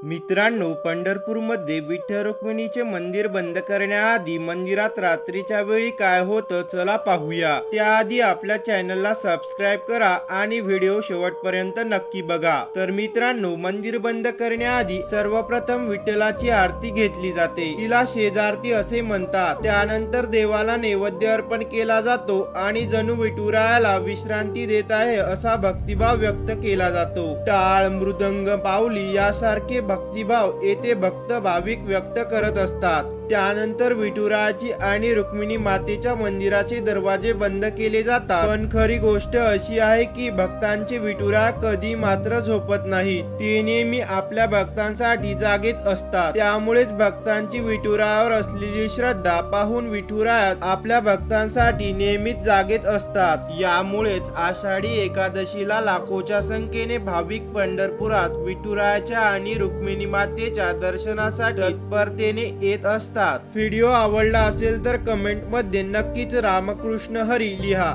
मित्रांनो, पंढरपूरमध्ये विठ्ठल रुक्मिणीचे मंदिर बंद करण्याआधी मंदिरात रात्रीच्या वेळी काय होतं चला पाहूया। त्याआधी आपल्या चॅनलला सबस्क्राईब करा आणि व्हिडिओ शेवटपर्यंत नक्की बघा। तर मित्रांनो, मंदिर बंद करण्याआधी सर्वप्रथम विठ्ठलाची आरती घेतली जाते, तिला शेजारती असे म्हणतात। त्यानंतर देवाला नैवेद्य अर्पण केला जातो आणि जणू विठुरायाला विश्रांती देत आहे असा भक्तिभाव व्यक्त केला जातो। टाळ, मृदंग, पावली यासारखे भक्तिभाव येथे भक्त भाविक व्यक्त करत असतात। त्यानंतर विठुरायाची आणि रुक्मिणी मातेच्या मंदिराचे दरवाजे बंद केले जातात। पण खरी गोष्ट अशी आहे की भक्तांचे विठुराया कधी मात्र झोपत नाही, ते नेहमी आपल्या भक्तांसाठी जागेत असतात। त्यामुळेच भक्तांची विठुरायावर असलेली श्रद्धा पाहून विठुराया आपल्या भक्तांसाठी नेहमीच जागेत असतात। यामुळेच आषाढी एकादशीला लाखोच्या संख्येने भाविक पंढरपुरात विठुरायाच्या आणि रुक्मिणी मातेच्या दर्शनासाठी तत्परतेने येत असतात। व्हिडिओ आवडला असेल तर कमेंट मध्ये नक्कीच रामकृष्ण हरी लिहा।